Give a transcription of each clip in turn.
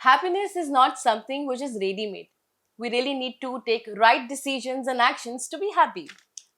Happiness is not something which is ready-made. We really need to take right decisions and actions to be happy.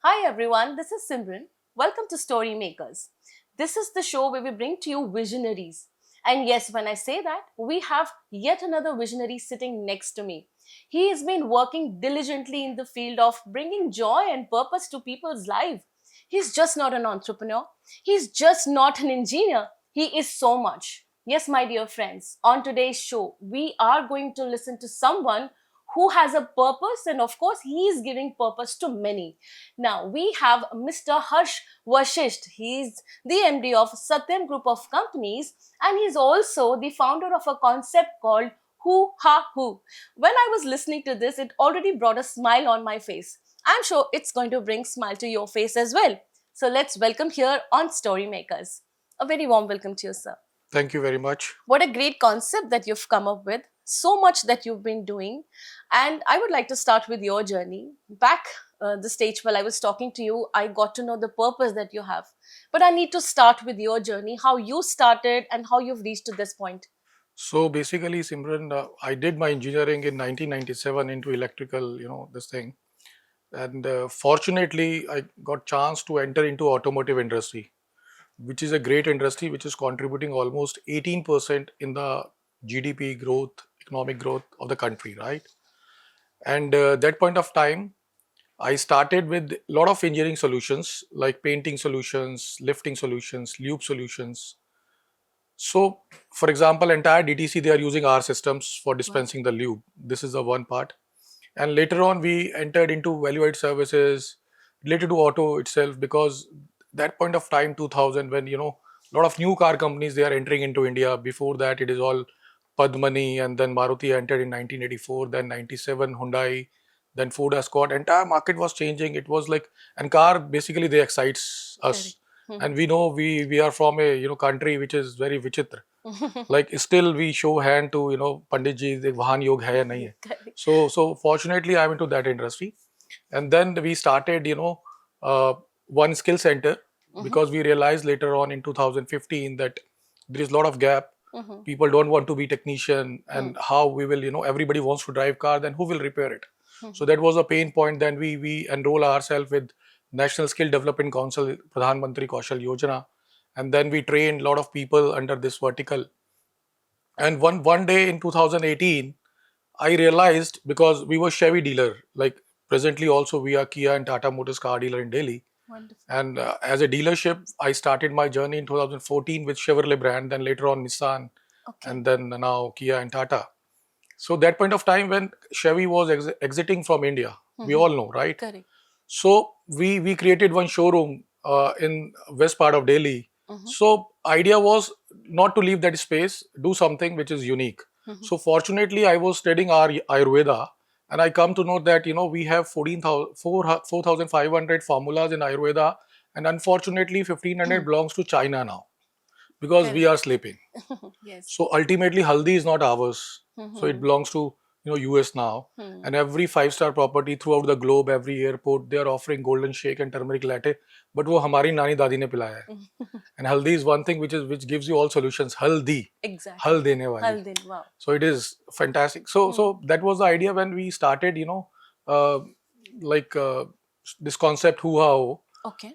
Hi everyone, this is Simran. Welcome to Story Makers. This is the show where we bring to you visionaries. And yes, when I say that, we have yet another visionary sitting next to me. He has been working diligently in the field of bringing joy and purpose to people's life. He's just not an entrepreneur. He's just not an engineer. He is so much. Yes, my dear friends, on today's show, we are going to listen to someone who has a purpose, and of course, he is giving purpose to many. Now, we have Mr. Harsh Vashist. He's the MD of Satyam Group of Companies, and he's also the founder of a concept called HuHaHo. When I was listening to this, it already brought a smile on my face. I'm sure it's going to bring smile to your face as well. So let's welcome here on Story Makers. A very warm welcome to you, sir. Thank you very much. What a great concept that you've come up with. So much that you've been doing. And I would like to start with your journey. Back the stage while I was talking to you, I got to know the purpose that you have. But I need to start with your journey, how you started and how you've reached to this point. So basically, Simran, I did my engineering in 1997 into electrical, this thing. And fortunately, I got chance to enter into automotive industry, which is a great industry, which is contributing almost 18% in the GDP growth, economic growth of the country, right? And that point of time, I started with a lot of engineering solutions like painting solutions, lifting solutions, lube solutions. So, for example, entire DTC, they are using our systems for Wow. dispensing the lube. This is the one part. And later on, we entered into value-added services related to auto itself because that point of time, 2000, when, a lot of new car companies, they are entering into India. Before that, it is all Padmani, and then Maruti entered in 1984, then 97, Hyundai, then Ford Escort. Entire market was changing. It was like, and car, basically, they excites Correct. us. And we know we are from a country which is very vichitra. Like still we show hand to Pandit ji, wahan yog hai ya nahi hai. Correct. So fortunately I'm into that industry, and then we started uh, one skill center Mhm. because we realized later on in 2015 that there is a lot of gap. Mhm. People don't want to be technician, Mhm. and how we will everybody wants to drive car, then who will repair it? So Mhm. that was a pain point. Then we enroll ourselves with National Skill Development Council, Pradhan Mantri Kaushal Yojana, and then we trained a lot of people under this vertical. And one day in 2018, I realized, because we were Chevy dealer, like presently also we are Kia and Tata Motors car dealer in Delhi. Wonderful. And as a dealership, I started my journey in 2014 with Chevrolet brand, then later on Nissan, Okay. and then now Kia and Tata. So that point of time when Chevy was exiting from India, we Mhm. all know, right? Correct. So we created one showroom in west part of Delhi. Mhm. So idea was not to leave that space, do something which is unique. Mhm. So fortunately, I was studying our Ayurveda, and I come to know that we have 4,500 formulas in Ayurveda, and unfortunately 1,500 belongs to China now because we Correct. are sleeping. Yes. So ultimately, Haldi is not ours. So it Mhm. belongs to US now. Hmm. And every five-star property throughout the globe, every airport, they are offering golden shake and turmeric latte. But वो हमारी नानी दादी ने पिलाया है. And haldi is one thing which gives you all solutions. Haldi, हल Exactly. देने वाली. Haldin. Wow. So it is fantastic. So that was the idea when we started. Uh, like this concept HuHaHo, Okay.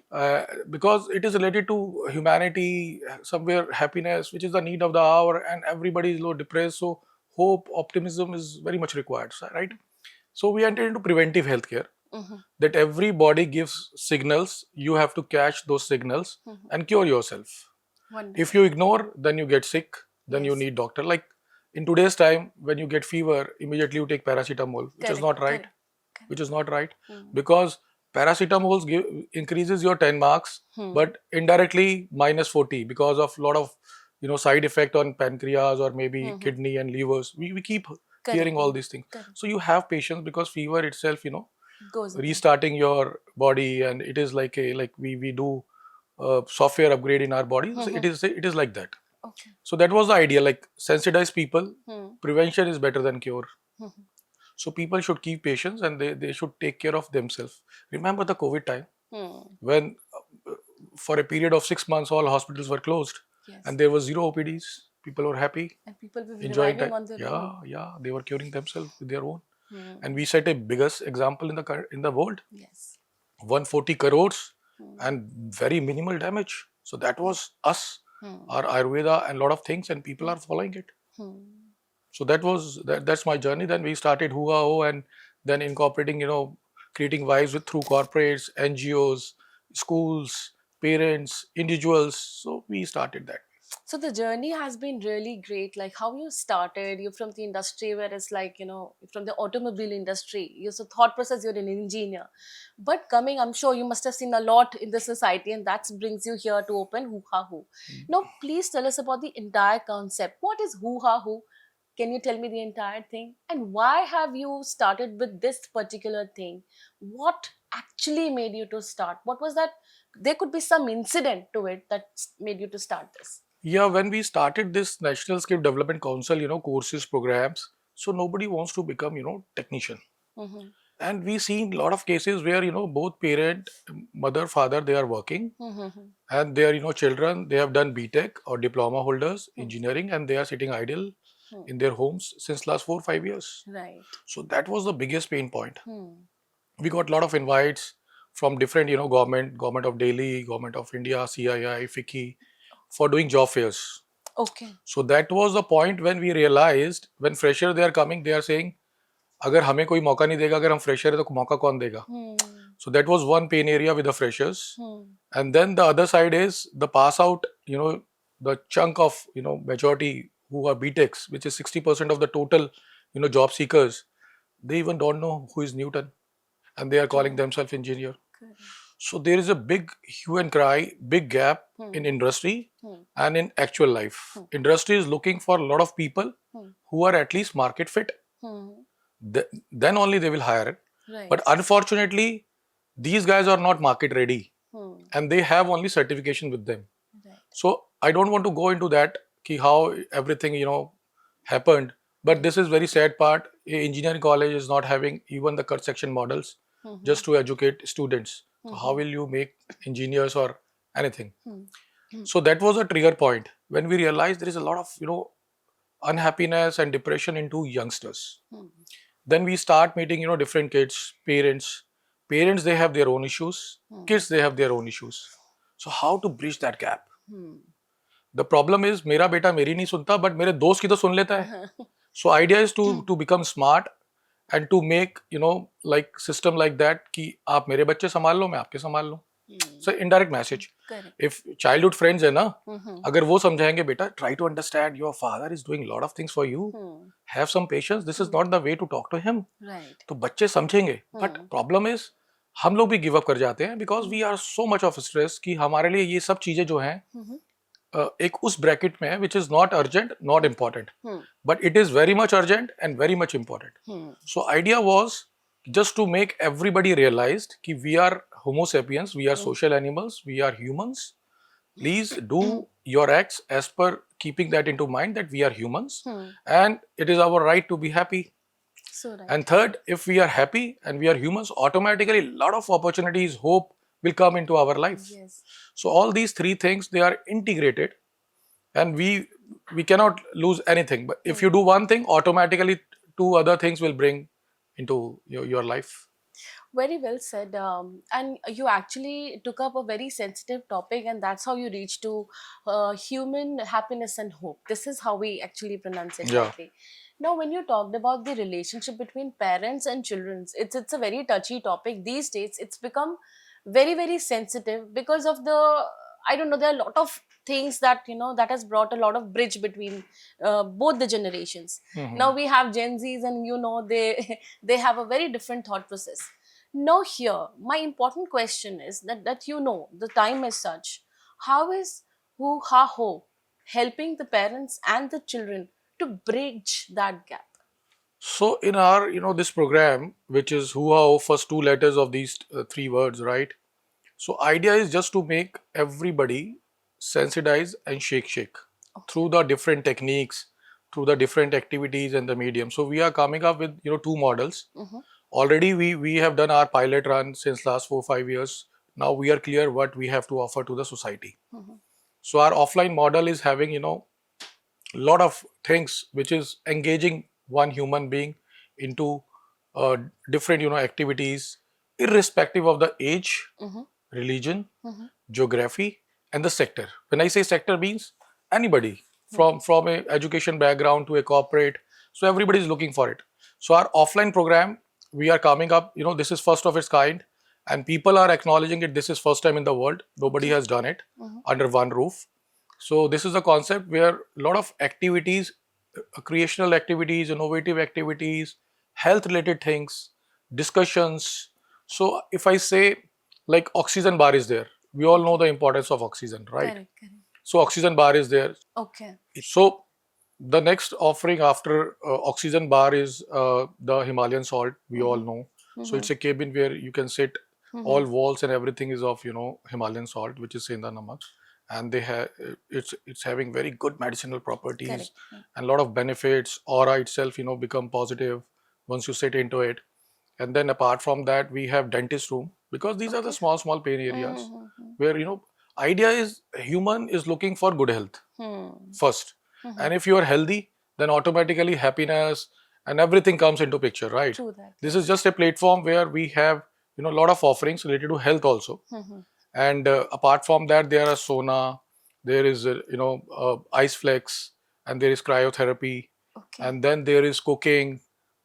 because it is related to humanity, somewhere happiness, which is the need of the hour, and everybody is low depressed. So hope, optimism is very much required, right? So we entered into preventive healthcare. Mhm. That every body gives signals, you have to catch those signals Mhm. and cure yourself. If Wonderful. you ignore, then you get sick, then you Yes. need doctor. Like in today's time, when you get fever, immediately you take paracetamol, which is Correct. not right. Correct. Which Correct. is not right, Hmm. because paracetamol increases your 10 marks, Hmm. but indirectly minus 40 because of lot of side effect on pancreas or maybe Hmm. kidney and livers. We keep Correct. hearing all these things. Correct. So you have patience, because fever itself, Goes away. restarting your body, and it is like a like we do software upgrade in our body. So Hmm. it is like that. Okay. So that was the idea, like sensitize people. Hmm. Prevention is better than cure. Hmm. So people should keep patience, and they should take care of themselves. Remember the COVID time Hmm. when for a period of 6 months all hospitals were closed Yes. and there was zero OPDs. People were happy, And people were enjoying reviving that. on their Yeah, own. yeah, they were curing themselves with their own. Hmm. And we set a biggest example in the world. Yes. 140 crores Hmm. and very minimal damage. So that was us, Hmm. our Ayurveda and lot of things, and people are following it. Hmm. So that's my journey. Then we started HuHaHo, and then incorporating, creating vibes with through corporates, NGOs, schools, parents, individuals. So we started that. So the journey has been really great. Like how you started, you're from the industry where it's like, from the automobile industry. You so thought process, you're an engineer. But coming, I'm sure you must have seen a lot in the society, and that brings you here to open HuHaHo. Now, please tell us about the entire concept. What is HuHaHo? Can you tell me the entire thing? And why have you started with this particular thing? What actually made you to start? What was that? There could be some incident to it that made you to start this. Yeah, when we started this National Skill Development Council, courses, programs, so nobody wants to become, technician. Mm-hmm. And we seen a lot of cases where, both parent, mother, father, they are working, Mm-hmm. and their, children, they have done BTech or diploma holders, engineering, and they are sitting idle in their homes since last 4 5 years. Right. So that was the biggest pain point. Hmm. We got a lot of invites from different, government of Delhi, government of India, CII, FICCI, for doing job fairs. Okay. So that was the point when we realized when fresher they are coming, they are saying, अगर हमें कोई मौका नहीं देगा, अगर हम fresher है तो मौका कौन देगा? Hmm. So that was one pain area with the freshers. Hmm. And then the other side is the pass out, the chunk of, majority who are BTechs, which is 60% of the total, job seekers, they even don't know who is Newton, and they are calling themselves engineer. Correct. So there is a big hue and cry, big gap in industry and in actual life. Industry is looking for a lot of people who are at least market fit. Hmm. Then only they will hire it. Right. But unfortunately, these guys are not market ready, and they have only certification with them. Right. So I don't want to go into that how everything happened. But this is very sad part. Engineering college is not having even the cut section models just to educate students. So how will you make engineers or anything? So that was a trigger point when we realized there is a lot of unhappiness and depression into youngsters. Then we start meeting different kids, parents they have their own issues, kids they have their own issues. So how to bridge that gap? The problem is मेरा बेटा मेरी नहीं सुनता, but मेरे दोस्त की तो सुन लेता है. So idea is to become smart and to make like system like that कि आप मेरे बच्चे संभाल लो, मैं आपके संभाल लूं. So indirect message. Correct. If childhood friends है ना, अगर वो समझाएंगे बेटा, try to understand your father is doing a lot of things for you. Have some patience. This is not the way to talk to him. Right. तो बच्चे समझेंगे. But problem is हम लोग भी give up कर जाते हैं because we are so much of stress कि हमारे लिए ये सब चीजें जो हैं एक उस ब्रैकेट में है which is not urgent, not important, but it is very much urgent and very much important. So idea was just to make everybody realized कि we are Homo sapiens, we are social animals, we are humans. Please do your acts as per keeping that into mind that we are humans and it is our right to be happy. So right. And third, if we are happy and we are humans, automatically a lot of opportunities, hope will come into our life. Yes. So all these three things, they are integrated and we cannot lose anything. But if you do one thing, automatically two other things will bring into your life. Very well said. And you actually took up a very sensitive topic, and that's how you reach to human happiness and hope. This is how we actually pronounce it Yeah. rightly. Now, when you talked about the relationship between parents and children, it's a very touchy topic these days. It's become very sensitive because of the, I don't know, there are a lot of things that that has brought a lot of bridge between both the generations. Now we have Gen Zs, and they they have a very different thought process. Now here my important question is that the time is such, how is HuHaHo helping the parents and the children to bridge that gap? So in our, this program, which is HuHaHo, first two letters of these three words, right? So idea is just to make everybody sensitize and shake through the different techniques, through the different activities and the medium. So we are coming up with, two models. Already we have done our pilot run since last 4 5 years. Now we are clear what we have to offer to the society. So our offline model is having, lot of things which is engaging one human being into different activities, irrespective of the age, Mm-hmm. religion, Mm-hmm. geography, and the sector. When I say sector, means anybody Hmm. from a education background to a corporate. So everybody is looking for it. So our offline program, we are coming up. This is first of its kind, and people are acknowledging it. This is first time in the world. Nobody Okay. has done it Mm-hmm. under one roof. So this is a concept where a lot of activities, creational activities, innovative activities, health related things, discussions. So if I say like oxygen bar is there, we all know Okay. the importance of oxygen, right? Correct. Correct. So oxygen bar is there. Okay. So the next offering after oxygen bar is the Himalayan salt. We all Mm-hmm. know. So Mm-hmm. it's a cabin where you can sit. Mm-hmm. All walls and everything is of Himalayan salt, which is Senda Namak, and they have it's having very good medicinal properties Correct. Correct. and a lot of benefits. Aura itself, become positive once you sit into it. And then apart from that, we have dentist room, because these are the Okay. small pain areas Mm-hmm. where idea is human is looking for good health Hmm. first. Mm-hmm. And if you are healthy, then automatically happiness and everything comes into picture, right? True that. This is Yes. just a platform where we have a lot of offerings related to health also. Mm-hmm. And apart from that, there are sauna, there is ice flex, and there is cryotherapy, Okay. and then there is cooking,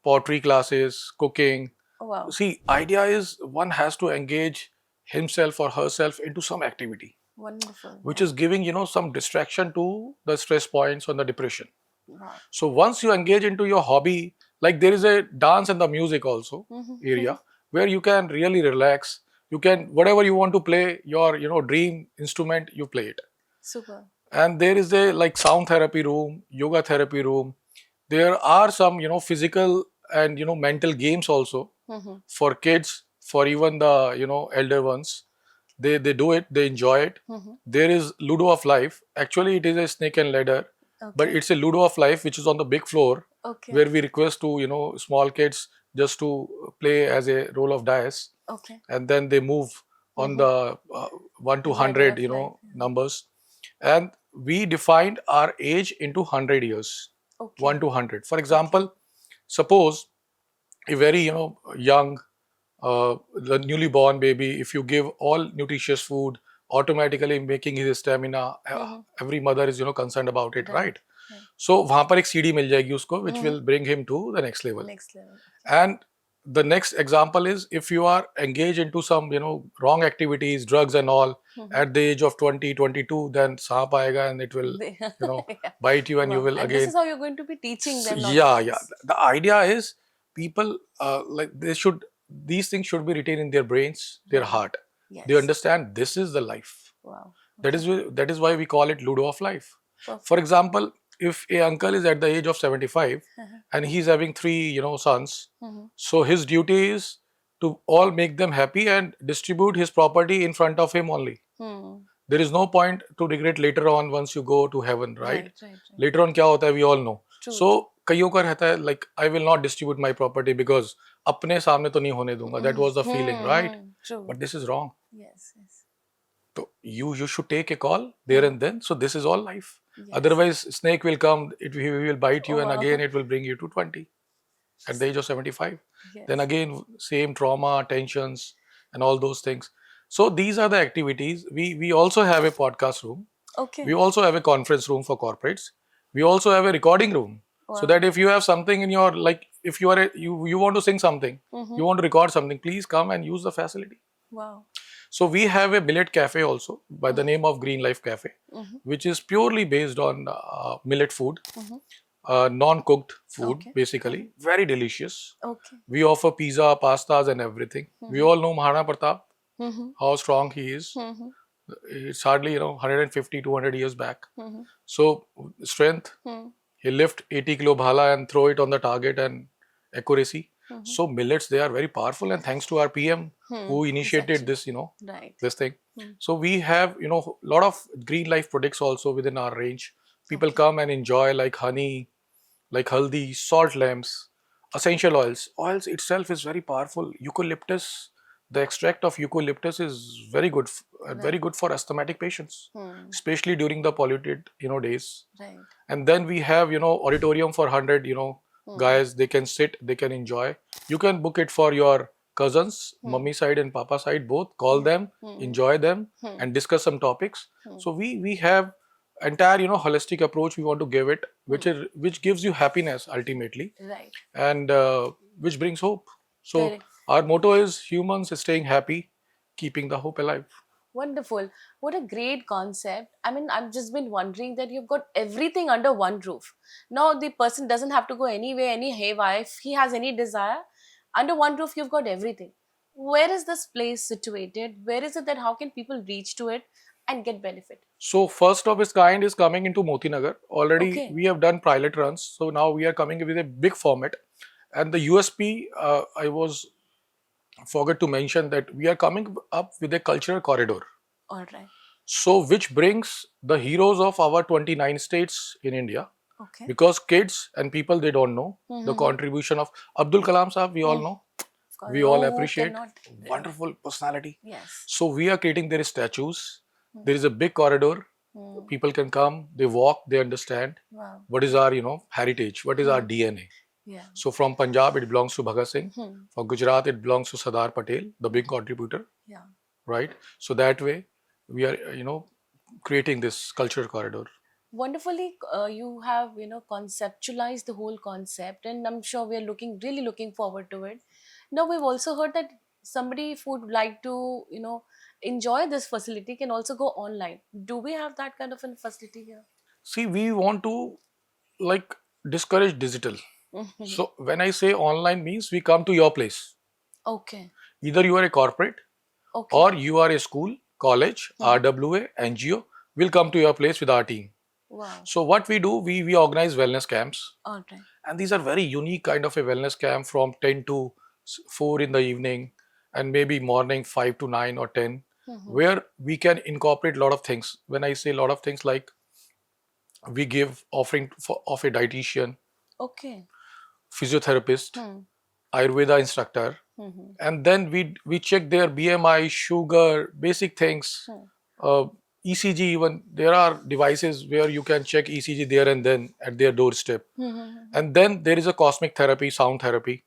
pottery classes, cooking. Oh, wow. See, idea is one has to engage himself or herself into some activity Wonderful. which Yeah. is giving some distraction to the stress points on the depression. Wow. So once you engage into your hobby, like there is a dance and the music also Mm-hmm. area where you can really relax. You can whatever you want to play, your dream instrument, you play it. Super. And there is a like sound therapy room, yoga therapy room. There are some physical and mental games also Mm-hmm. for kids, for even the elder ones. They do it, they enjoy it. Mm-hmm. There is Ludo of Life. Actually, it is a snake and ladder, but Okay. it's a Ludo of Life which is on the big floor, Okay. where we request to small kids just to play as a roll of dice, Okay. and then they move on Mm-hmm. the 1 to Ladder 100 of life. Yeah. numbers. And we defined our age into 100 years, 1 Okay. to 100. For Okay. example, suppose a very young the newly born baby, if you give all nutritious food, automatically making his stamina, Mm-hmm. every mother is concerned about it, Right. right? Right. So वहां पर एक सीढ़ी मिल जाएगी उसको, which Mm-hmm. will bring him to the next level. Next level. And the next example is if you are engaged into some wrong activities, drugs and all, Mm-hmm. at the age of 20, 22, then सांप आएगा and it will Yeah. bite you, and you Wow. will And this is again. how you're going to be teaching them Yeah. nowadays. The idea is people like these things should be retained in their brains, their Right. heart. They Yes. understand this is the life. Wow. That Okay. is that is why we call it Ludo of life. For Perfect. example, if a uncle is at the age of 75 Uh-huh. and he's having three sons, Mm-hmm. so his duty is to all make them happy and distribute his property in front of him only. Hmm. There is no point to regret later on once you go to heaven, right? Right. Right. Right. Later on क्या होता है, we all know. True. So True. कईयों का रहता है like I will not distribute my property because अपने सामने तो नहीं होने दूंगा. That was the feeling, right? True. But this is wrong. Yes. Yes. So you should take a call there and then. So this is all life. Yes. Otherwise, snake will come, he will bite you, Oh, and wow. again it will bring you to 20 at the age of 75. Yes. Then again, same trauma, tensions, and all those things. So these are the activities. We also have a podcast room. Okay. We also have a conference room for corporates. We also have a recording room. So Wow. that if you have something in your like, if you are you want to sing something, Mm-hmm. you want to record something, please come and use the facility. Wow. So we have a millet cafe also by the name of Green Life Cafe, Mm-hmm. which is purely based on millet food, Mm-hmm. non-cooked food, Okay. basically. Very delicious. Okay. We offer pizza, pastas, and everything. We all know Maharana Pratap, Mm-hmm. how strong he is. Mm-hmm. It's hardly 150, 200 years back. Mm-hmm. So strength, Mm-hmm. he lift 80 kilo bhala and throw it on the target, and accuracy. Mm-hmm. So millets, they are very powerful, and thanks to our PM who initiated Exactly. this, Right. this thing. Hmm. So we have, lot of green life products also within our range. People Okay. come and enjoy like honey, like haldi, salt lamps, essential oils. Oils itself is very powerful. Eucalyptus, the extract of eucalyptus is very good, very Right. good for asthmatic patients, Hmm. especially during the polluted days. Right. And then we have auditorium for 100 Hmm. guys. They can sit, they can enjoy. You can book it for your cousins, Hmm. mummy side and papa side both. Call Yeah. them, Hmm. enjoy them, Hmm. and discuss some topics. Hmm. So we have entire holistic approach we want to give it, which gives you happiness ultimately, Right. and which brings hope. So Correct. our motto is humans staying happy, keeping the hope alive. Wonderful. What a great concept. I mean, I've just been wondering that you've got everything under one roof. Now, the person doesn't have to go anywhere, any haywire. If he has any desire, under one roof, you've got everything. Where is this place situated? Where is it that how can people reach to it and get benefit? So first of its kind is coming into Motinagar. Already Okay. we have done pilot runs. So now we are coming with a big format. And the USP, I was forgot to mention that we are coming up with a cultural corridor. All right. So which brings the heroes of our 29 states in India, Okay. because kids and people, they don't know the contribution of Abdul Kalam Sahab. We all know, Of course. we all Oh, who appreciate, cannot? wonderful personality. Yes. So we are creating their statues. There is a big corridor. Hmm. People can come, they walk, they understand Wow. what is our heritage, what is our DNA. Yeah. So from Punjab it belongs to Bhagat Singh. Hmm. For Gujarat it belongs to Sardar Patel, the big contributor, Yeah. right? So that way we are creating this cultural corridor. Wonderfully, you have conceptualized the whole concept, and I'm sure we are really looking forward to it. Now, we've also heard that somebody if would like to enjoy this facility can also go online. Do we have that kind of a facility here? See, we want to like discourage digital. So when I say online means we come to your place. Okay. Either you are a corporate Okay. or you are a school, college, RWA, NGO, will come to your place with our team. Wow. So what we do, we organize wellness camps, All right. and these are very unique kind of a wellness camp from 10 to 4 in the evening, and maybe morning 5 to 9 or 10, where we can incorporate a lot of things. When I say a lot of things, like we give offering of a dietitian, Okay. physiotherapist, Hmm. Ayurveda instructor, and then we check their BMI, sugar, basic things, uh, ECG. Even there are devices where you can check ECG there and then at their doorstep. And then there is a cosmic therapy, sound therapy,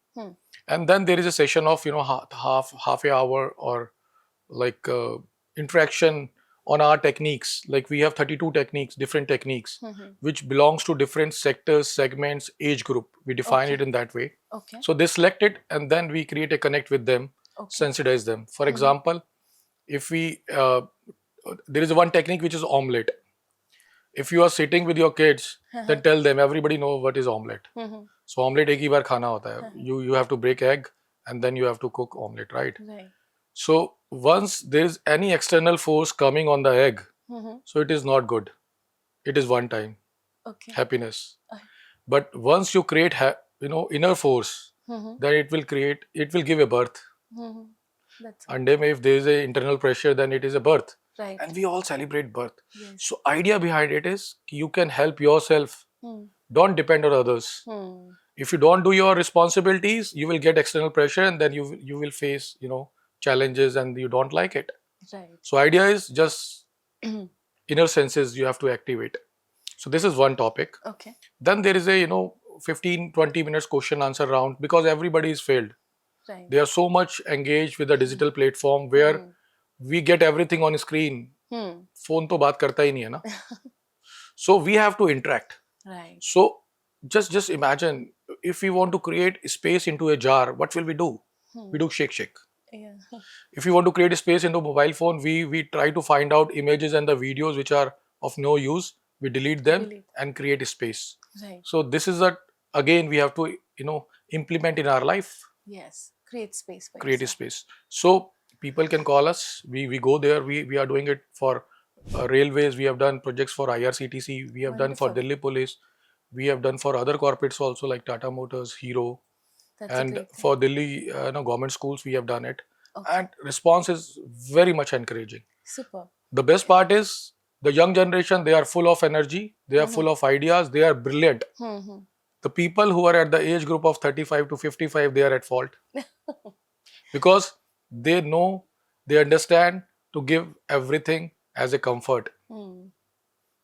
and then there is a session of half a hour or like interaction on our techniques. Like we have 32 techniques, different techniques, which belongs to different sectors, segments, age group. We define it in that way. Okay. So they select it, and then we create a connect with them, sensitize them. For example, if we there is one technique which is omelette. If you are sitting with your kids, then tell them, everybody know what is omelette. So omelette एक ही बार खाना होता है. You have to break egg and then you have to cook omelette, right? Right. So once there is any external force coming on the egg, so it is not good. It is one time Okay. happiness. But once you create inner force, then it will give a birth. That's And then if there is a internal pressure, then it is a birth. right. And we all celebrate birth. Yes. So idea behind it is you can help yourself. Don't depend on others. If you don't do your responsibilities, you will get external pressure, and then you will face challenges, and you don't like it. Right. So idea is just inner senses you have to activate. So this is one topic. Okay. Then there is a 15-20 minutes question answer round, because everybody is failed. Right. They are so much engaged with the digital platform where we get everything on screen. Phone to baat karta hi nahi hai na. So we have to interact. Right. So just imagine, if we want to create space into a jar, what will we do? We do shake. Yeah. If you want to create a space into a mobile phone, we try to find out images and the videos which are of no use. We delete them and create a space. Right. So this is again we have to implement in our life. Yes. Create space for Create a yourself. space. So people can call us. We go there. We are doing it for railways. We have done projects for IRCTC. We have done for Wonderful. Delhi Police. We have done for other corporates also, like Tata Motors, Hero, That's a and great thing. for Delhi government schools we have done it. Okay. And response is very much encouraging. Super. The best part is the young generation. They are full of energy. They are full of ideas. They are brilliant. The people who are at the age group of 35 to 55, they are at fault. Because they know, they understand to give everything as a comfort, Hmm.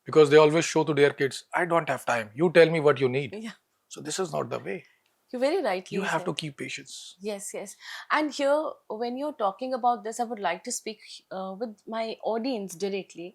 because they always show to their kids, I don't have time, you tell me what you need. Yeah, So this is not the way. you very You rightly have to said. keep patience. Yes, yes. And here, when you're talking about this, I would like to speak with my audience directly.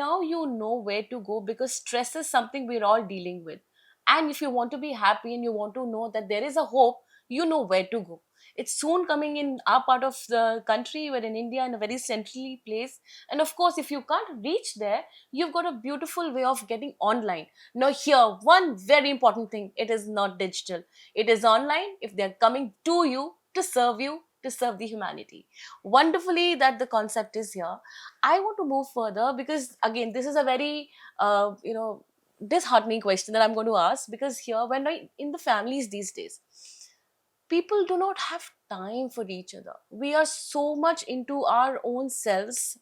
Now you know where to go because stress is something we're all dealing with. And if you want to be happy and you want to know that there is a hope, you know where to go. It's soon coming in our part of the country. We're in India in a very centrally place. And of course, if you can't reach there, you've got a beautiful way of getting online. Now, here, one very important thing, it is not digital, it is online. If they're coming to you, to serve the humanity. Wonderfully that the concept is here. I want to move further because again, this is a very disheartening question that I'm going to ask, because here, when in the families these days, people do not have time for each other. We are so much into our own selves,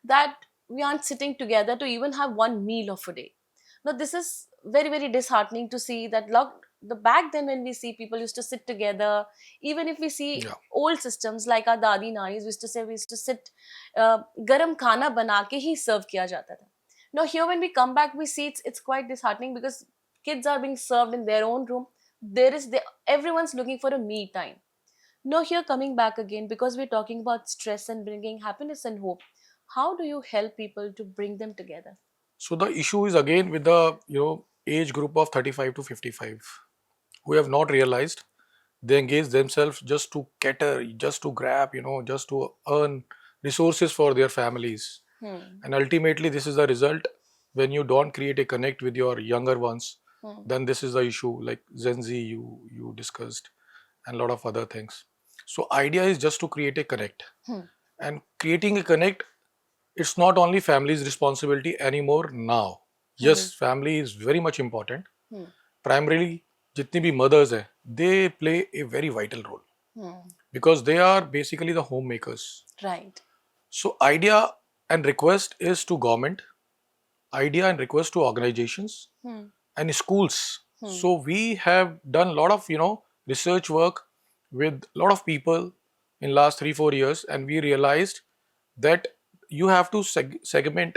that we aren't sitting together to even have one meal of a day. Now, this is very, very disheartening to see that the back then when we see people used to sit together, even if we see Yeah. old systems like our dadi nanis, we used to say we used to sit, garam khana bana ke hi serve kiya jata tha. Now, here when we come back, we see it's quite disheartening because kids are being served in their own room. Everyone's looking for a me time. Now, here coming back again, because we're talking about stress and bringing happiness and hope, how do you help people to bring them together? So the issue is again with the age group of 35 to 55, who have not realized they engage themselves just to cater, just to grab, just to earn resources for their families. Hmm. And ultimately, this is the result when you don't create a connect with your younger ones. Hmm. Then this is the issue, like Gen Z you discussed, and a lot of other things. So idea is just to create a connect, Hmm. and creating a connect, it's not only family's responsibility anymore now. Hmm. Yes, family is very much important. Hmm. Primarily, jitni bhi mothers hai, they play a very vital role Hmm. because they are basically the homemakers. Right. So idea and request is to government, idea and request to organizations Hmm. and schools. Hmm. So we have done a lot of research work with a lot of people in last 3-4 years, and we realized that you have to segment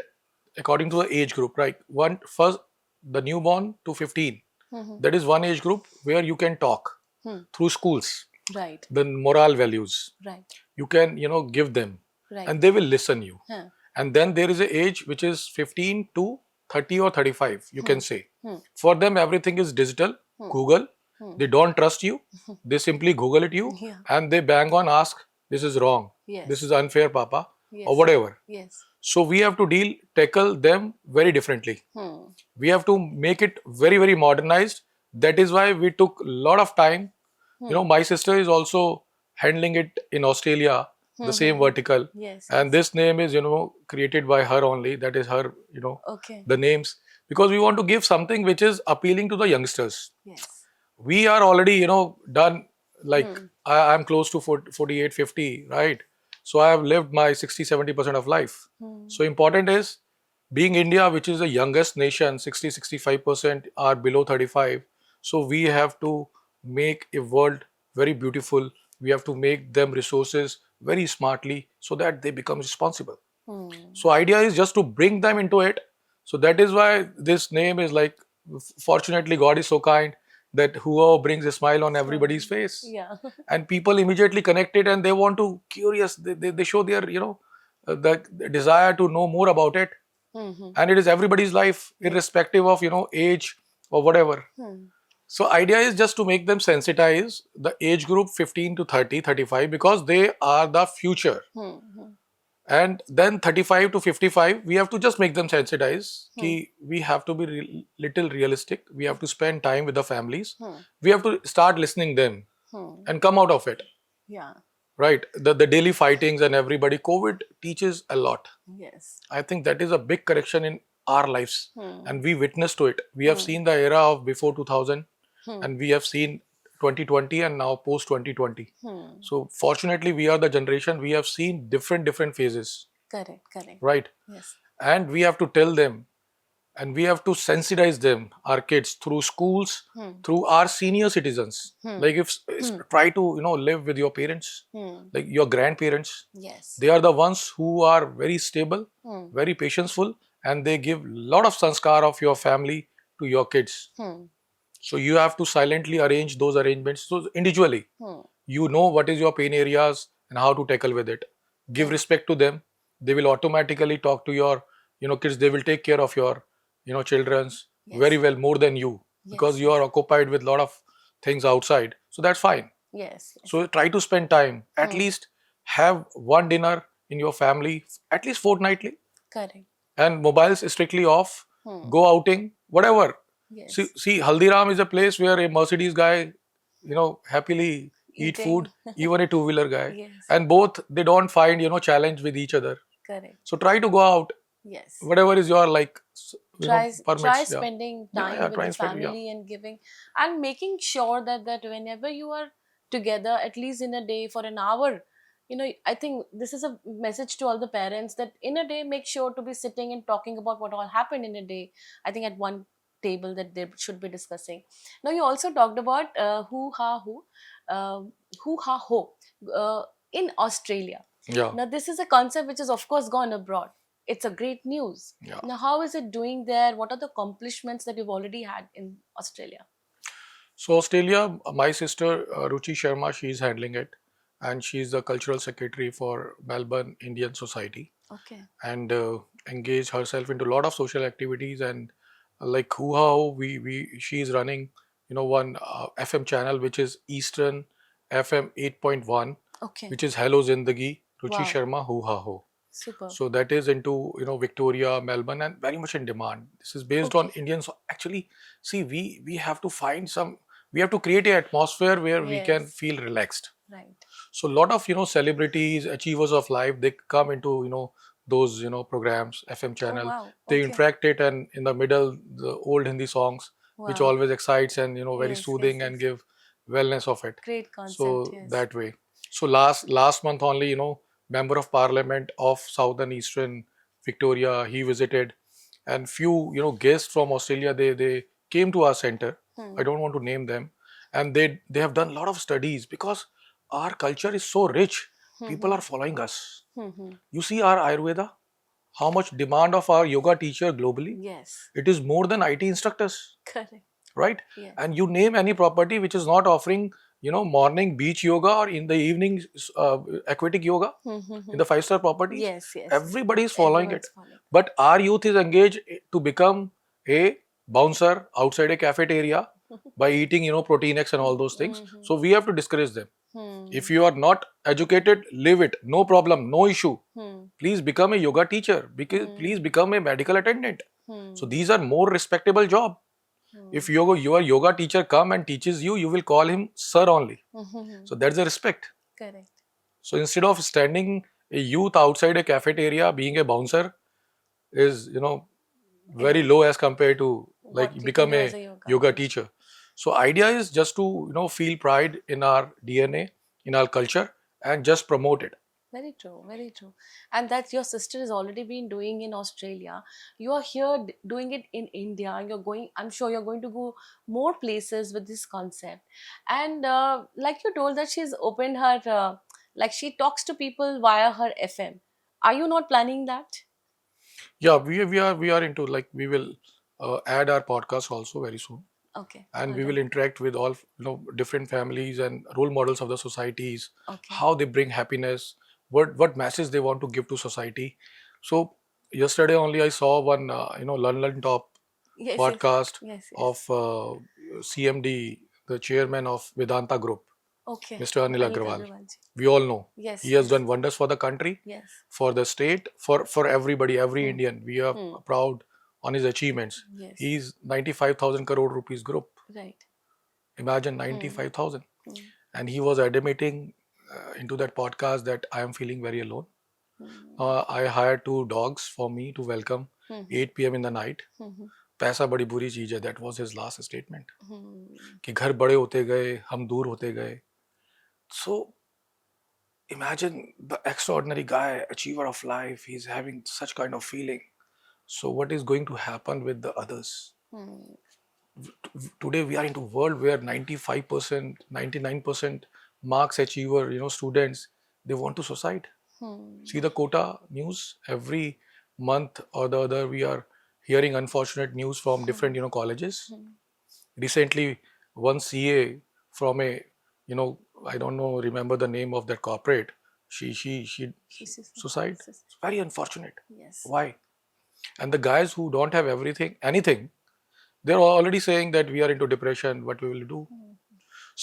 according to the age group, right? One first, the newborn to 15. Hmm. That is one age group where you can talk Hmm. through schools, Right. the moral values. Right. You can give them, Right. and they will listen you. Huh. And then there is a age which is 15 to 30 or 35, you Hmm. can say. Hmm. For them everything is digital, Hmm. Google. Hmm. They don't trust you, they simply Google it you, Yeah. and they bang on, ask, this is wrong, this is Yes. unfair, papa, or Yes. whatever. Yes. So we have to tackle them very differently. Hmm. We have to make it very, very modernized. That is why we took a lot of time. Hmm. My sister is also handling it in Australia, the Hmm. same Hmm. vertical. Yes. And Yes. this name is, created by her only. That is her, Okay. the names. Because we want to give something which is appealing to the youngsters. Yes. We are already, done, like Hmm. I'm close to 40, 48, 50, right? So I have lived my 60, 70% of life. Hmm. So important is, being India, which is the youngest nation, 60, 65% are below 35. So we have to make a world very beautiful. We have to make them resources very smartly so that they become responsible. Hmm. So idea is just to bring them into it. So that is why this name is like, fortunately God is so kind that HuHaHo brings a smile on everybody's Smile. face. Yeah. And people immediately connect it, and they want to curious, they show their the desire to know more about it. Hmm. And it is everybody's life, Yes. irrespective of age or whatever. Hmm. So idea is just to make them sensitize the age group 15 to 30, 35, because they are the future. Hmm. Hmm. And then 35 to 55, we have to just make them sensitize ki Hmm. we have to be little realistic, we have to spend time with the families, Hmm. we have to start listening them Hmm. and come out of it, Yeah. right? The daily fightings and everybody, COVID teaches a lot. Yes. I think that is a big correction in our lives, Hmm. and we witnessed to it. We have Hmm. seen the era of before 2000, Hmm. and we have seen 2020 and now post 2020. Hmm. So fortunately, we are the generation, we have seen different phases, Correct. Correct. right? Yes. And we have to tell them. and we have to sensitize them, our kids, through schools, through our senior citizens. Like if try to live with your parents, like your grandparents. Yes. They are the ones who are very stable, very patientful, and they give lot of sanskar of your family to your kids. So you have to silently arrange those arrangements. So individually, you know what is your pain areas and how to tackle with it. Give respect to them. They will automatically talk to your kids. They will take care of your children's very well, more than you, because you are occupied with lot of things outside. So that's fine. Yes. So try to spend time. At least have one dinner in your family, at least fortnightly. Correct. And mobiles strictly off. Go outing, whatever. Yes. See, Haldiram is a place where a Mercedes guy, happily eat food, even a two-wheeler guy. Yes. And both, they don't find, challenge with each other. Correct. So try to go out. Yes. Whatever is your Try permits. spending time with the family and giving and making sure that whenever you are together, at least in a day for an hour, I think this is a message to all the parents that in a day, make sure to be sitting and talking about what all happened in a day. I think at one table that they should be discussing. Now, you also talked about HuHaHo, HuHaHo in Australia. Yeah. Now, this is a concept which is, of course, gone abroad. It's a great news. Yeah. Now, how is it doing there? What are the accomplishments that you've already had in Australia? So Australia, my sister Ruchi Sharma, she is handling it, and she is the cultural secretary for Melbourne Indian Society. Okay. And engage herself into a lot of social activities. And like HuHaHo, she is running one FM channel which is Eastern FM 8.1, Okay. which is Hello Zindagi, Ruchi Wow. Sharma HuHaHo. Super. So that is into Victoria, Melbourne, and very much in demand. This is based on Indians. Actually, see, we have to find we have to create an atmosphere where we can feel relaxed. Right. So a lot of celebrities, achievers of life, they come into those programs, FM channel. Oh, wow. They interact it, and in the middle, the old Hindi songs, which Wow. always excites and very Yes, soothing and give wellness of it. Great concept. So Yes. that way. So last month only, Member of Parliament of Southern Eastern Victoria, he visited, and few guests from Australia, they came to our center. I don't want to name them, and they have done a lot of studies, because our culture is so rich. People are following us. You see our Ayurveda, how much demand of our yoga teacher globally. Yes. It is more than IT instructors. Correct. Right? Yes. And you name any property which is not offering morning beach yoga, or in the evening aquatic yoga in the 5-star properties. Yes. Everybody is following it. Following. But our youth is engaged to become a bouncer outside a cafeteria by eating protein X and all those things. So we have to discourage them. If you are not educated, live it. No problem, no issue. Please become a yoga teacher. Please become a medical attendant. So these are more respectable job. If your yoga teacher come and teaches you, you will call him sir only. So that's the respect. Correct. So instead of standing a youth outside a cafeteria being a bouncer is very low as compared to like become a yoga teacher. So idea is just to feel pride in our DNA, in our culture, and just promote it. Very true, very true. And that your sister has already been doing in Australia. You are here doing it in India. I'm sure you're going to go more places with this concept. And like you told that she's opened her, like she talks to people via her FM. Are you not planning that? Yeah, we are into, like, we will add our podcast also very soon. Okay. And we will interact with all different families and role models of the societies. Okay. How they bring happiness, what message they want to give to society. So yesterday only I saw one London Top podcast of CMD, the chairman of Vedanta Group. Okay. Mr. Anil Agrawal. We all know. Yes. He has done wonders for the country, for the state, for everybody, every Indian. We are proud on his achievements. Yes. He's 95,000 crore rupees group. Right. Imagine 95,000. And he was admitting into that podcast that I am feeling very alone. I hired 2 dogs for me to welcome 8 p.m. in the night. पैसा बड़ी बुरी चीज है. That was his last statement. कि घर बड़े होते गए, हम दूर होते गए. So imagine the extraordinary guy, achiever of life, he's having such kind of feeling. So what is going to happen with the others? Hmm. Today we are into a world where 95%, 99% marks achiever, students, they want to suicide. Hmm. See the quota news every month or the other. We are hearing unfortunate news from different, colleges. Hmm. Recently, one CA from a, you know, I don't know, remember the name of that corporate. She This is suicide. this is- It's very unfortunate. yes. Why? And the guys who don't have anything, they're already saying that we are into depression. What we will do? Hmm.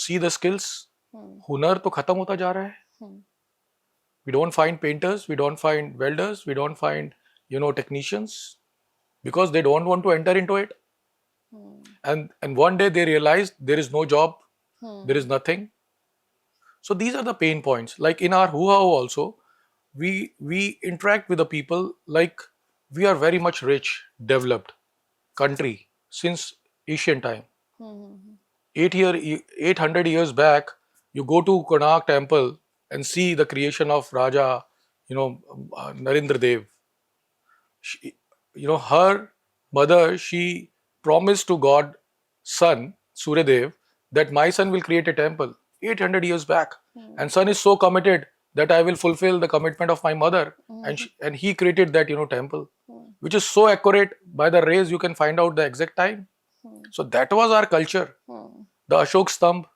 See the skills. Hmm. हुनर तो खत्म होता जा रहा है. Hmm. We don't find painters, we don't find welders, we don't find, technicians because they don't want to enter into it. Hmm. And one day they realize there is no job, there Hmm. is nothing. So these are the pain points. Like in our HuHaHo also, we interact with the people like we are very much rich, developed country since Asian time. Hmm. 800 years back, you go to Konark temple and see the creation of Raja, Narendra Dev. She, her mother, she promised to God, son, Suryadev, that my son will create a temple 800 years back. Hmm. And son is so committed that I will fulfill the commitment of my mother. And, Hmm. and he created that, temple, Hmm. which is so accurate. By the rays, you can find out the exact time. Hmm. So that was our culture. Hmm. The Ashok Stamp,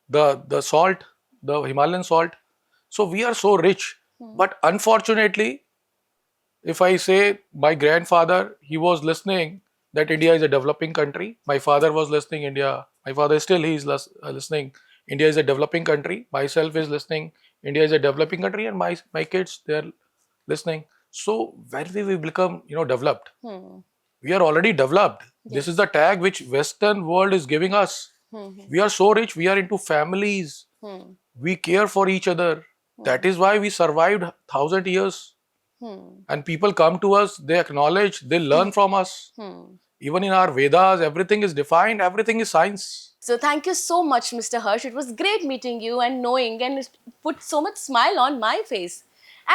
the salt, the Himalayan salt. So we are so rich. Hmm. But unfortunately, if I say my grandfather, he was listening that India is a developing country. My father was listening India. My father still he is listening. India is a developing country. Myself is listening. India is a developing country, and my kids they are listening. So when we will become developed, Hmm. we are already developed. This is Yes. the tag which Western world is giving us. Hmm. We are so rich. We are into families. Hmm. We care for each other. That Hmm. is why we survived 1,000 years. Hmm. And people come to us, they acknowledge, they learn from us. Hmm. Even in our Vedas, everything is defined, everything is science. So thank you so much, Mr. Harsh. It was great meeting you and knowing, and it put so much smile on my face.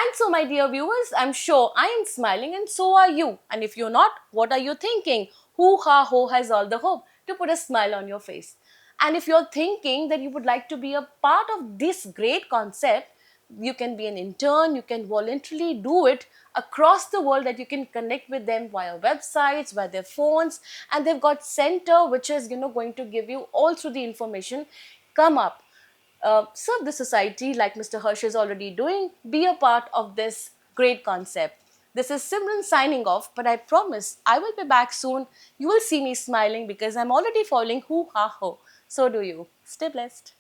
And so, my dear viewers, I'm sure I am smiling, and so are you. And if you're not, what are you thinking? HuHaHo has all the hope to put a smile on your face. And if you're thinking that you would like to be a part of this great concept, you can be an intern, you can voluntarily do it across the world, that you can connect with them via websites, via their phones, and they've got center which is going to give you all through the information. Come up, serve the society like Mr. Harsh is already doing. Be a part of this great concept. This is Simran signing off, but I promise I will be back soon. You will see me smiling because I'm already following HuHaHo. So do you. Stay blessed.